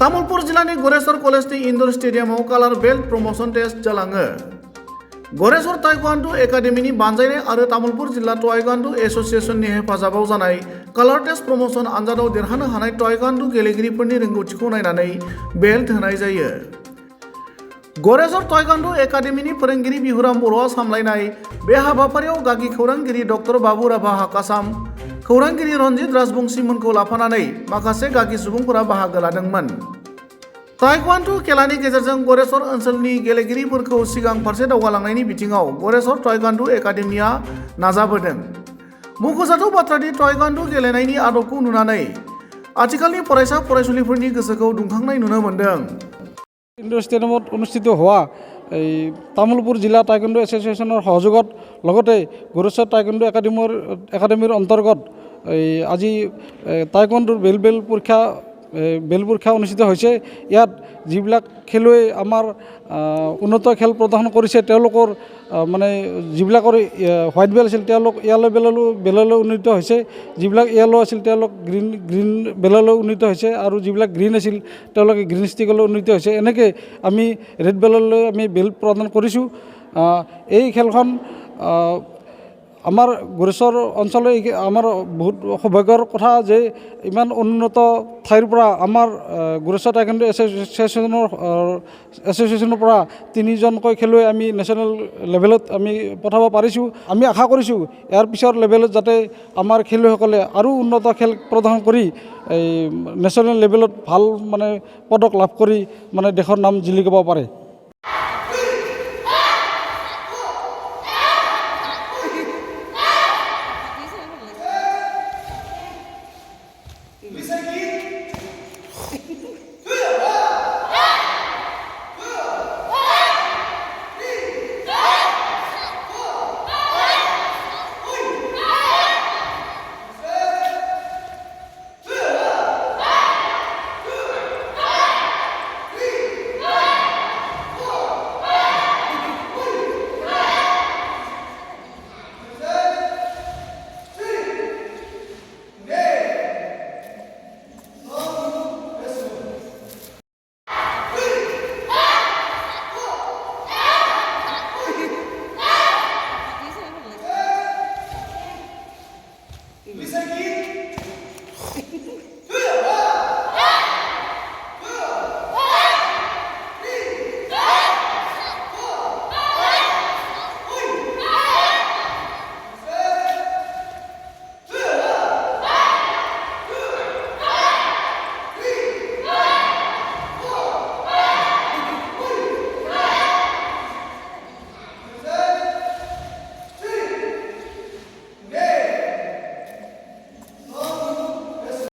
तामुलपुर जिल्लानि गरेश्वर कलेजनि इन्डोर स्टेडियामाव कालार बेल्ट प्रमोशन टेस्ट जालाङो। गरेश्वर ताइक्वान्डु एकाडेमिनि बानजायनाय आरो तामुलपुर जिल्ला ताइक्वान्डु एसोसिएशननि हेफाजाबाव जानाय कालार टेस्ट प्रमोशन आनजादाव देरहानो हानाय ताइक्वान्डु गेलेगिरिफोरनि रोंगौथिखौ नायनानै बेल्ट होनाय जायो। गरेश्वर ताइक्वान्डु एकाडेमिनि फोरोंगिरि बिहुराम बर'आ सामलायनाय बे हाबाफारियाव गागि खौरांगिरि डक्टर बाबु राभा हाकासाम, खौरांगिरि रन्जित राजबंशीमोनखौ लाफानानै माखासे गागि सुबुंफोरा बाहागो लादोंमोन। ताइक्वान्डु खेलानि गेजेरजों गरेश्वर ओनसोलनि गेलेगिरिफोरखौ सिगां फारसे दावगालांनायनि बिथिङाव गरेश्वर ताइक्वान्डु एकाडेमिया नाजाबोदों। मुंख'जाथाव बाथ्रादि ताइक्वान्डु गेलेनायनि आदबखौ नुनानै आथिखालनि फरायसा फरायसुलिफोरनि गोसोखौ दुंखांनाय नुनो मोन्दों। इन्डोर स्टेडियामत अनुष्ठित होआ तामुलपुर जिला टाइकोंडो एसोसिएशনৰ সহযোগত লগতে गरेश्वर टाइकोंडो एकाडेमिৰ অন্তৰ্গত আজি টাইকোণ্ডোৰ বেল পৰীক্ষা অনুষ্ঠিত হৈছে। ইয়াত যিবিলাক খেলুৱৈ আমাৰ উন্নত খেল প্ৰদৰ্শন কৰিছে তেওঁলোকৰ মানে যিবিলাকৰ হোৱাইট বেল আছিল তেওঁলোক য়েলো বেললৈ উন্নীত হৈছে, যিবিলাক য়েলো আছিল তেওঁলোক গ্ৰীণ বেললৈ উন্নীত হৈছে আৰু যিবিলাক গ্ৰীণ আছিল তেওঁলোকে গ্ৰীণ ষ্টিকলৈ উন্নীত হৈছে। এনেকৈ আমি ৰেড বেললৈ আমি বেল প্ৰদান কৰিছোঁ। এই খেলখন আমাৰ गरेश्वर অঞ্চলৰ আমাৰ বহুত সৌভাগ্যৰ কথা যে ইমান উন্নত ঠাইৰ পৰা আমাৰ गरेश्वर টাইকোণ্ডো এছ'চিয়েশ্যনৰ পৰা 3জনকৈ খেলুৱৈ আমি নেশ্যনেল লেভেলত আমি পঠাব পাৰিছোঁ। আমি আশা কৰিছোঁ ইয়াৰ পিছৰ লেভেলত যাতে আমাৰ খেলুৱৈসকলে আৰু উন্নত খেল প্ৰদৰ্শন কৰি নেশ্যনেল লেভেলত ভাল মানে পদক লাভ কৰি মানে দেশৰ নাম জিলিকাব পাৰে।